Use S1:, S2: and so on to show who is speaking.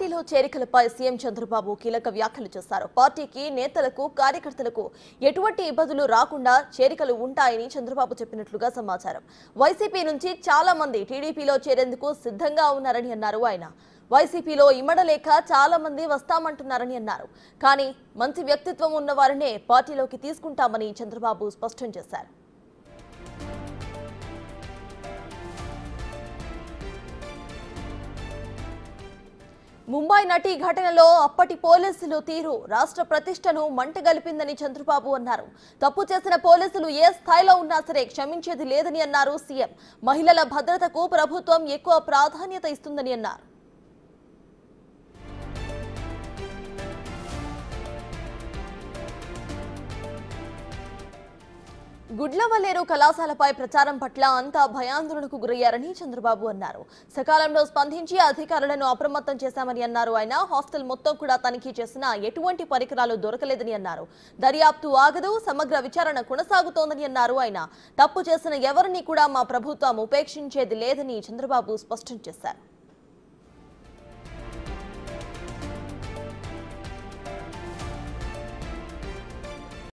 S1: పార్టీలో చేరికలపై సీఎం చంద్రబాబు కీలక వ్యాఖ్యలు చేశారు. పార్టీకి నేతలకు కార్యకర్తలకు ఎటువంటి ఇబ్బందులు రాకుండా చేరికలు ఉంటాయని చంద్రబాబు చెప్పినట్లుగా సమాచారం. వైసీపీ నుంచి చాలా మంది టీడీపీలో చేరేందుకు సిద్ధంగా ఉన్నారని అన్నారు ఆయన. వైసీపీలో ఇమ్మడలేక చాలా మంది వస్తామంటున్నారని అన్నారు. కానీ మంచి వ్యక్తిత్వం ఉన్న వారినే పార్టీలోకి తీసుకుంటామని చంద్రబాబు స్పష్టం చేశారు. ముంబై నటి ఘటనలో అప్పటి పోలీసులు తీరు రాష్ట్ర ప్రతిష్టను మంటగలిపిందని చంద్రబాబు అన్నారు. తప్పు చేసిన పోలీసులు ఏ స్థాయిలో ఉన్నా సరే క్షమించేది లేదని అన్నారు సీఎం. మహిళల భద్రతకు ప్రభుత్వం ఎక్కువ ప్రాధాన్యత ఇస్తుందని అన్నారు. గుడ్లవల్లేరు కళాశాలపై ప్రచారం పట్ల అంతా భయాందోళనకు గురయ్యారని చంద్రబాబు అన్నారు. సకాలంలో స్పందించి అధికారులను అప్రమత్తం చేశామని అన్నారు ఆయన. హాస్టల్ మొత్తం కూడా తనిఖీ చేసినా ఎటువంటి పరికరాలు దొరకలేదని అన్నారు. దర్యాప్తు ఆగదు, సమగ్ర విచారణ కొనసాగుతోందని అన్నారు ఆయన. తప్పు చేసిన ఎవరిని కూడా మా ప్రభుత్వం ఉపేక్షించేది లేదని చంద్రబాబు స్పష్టం చేశారు.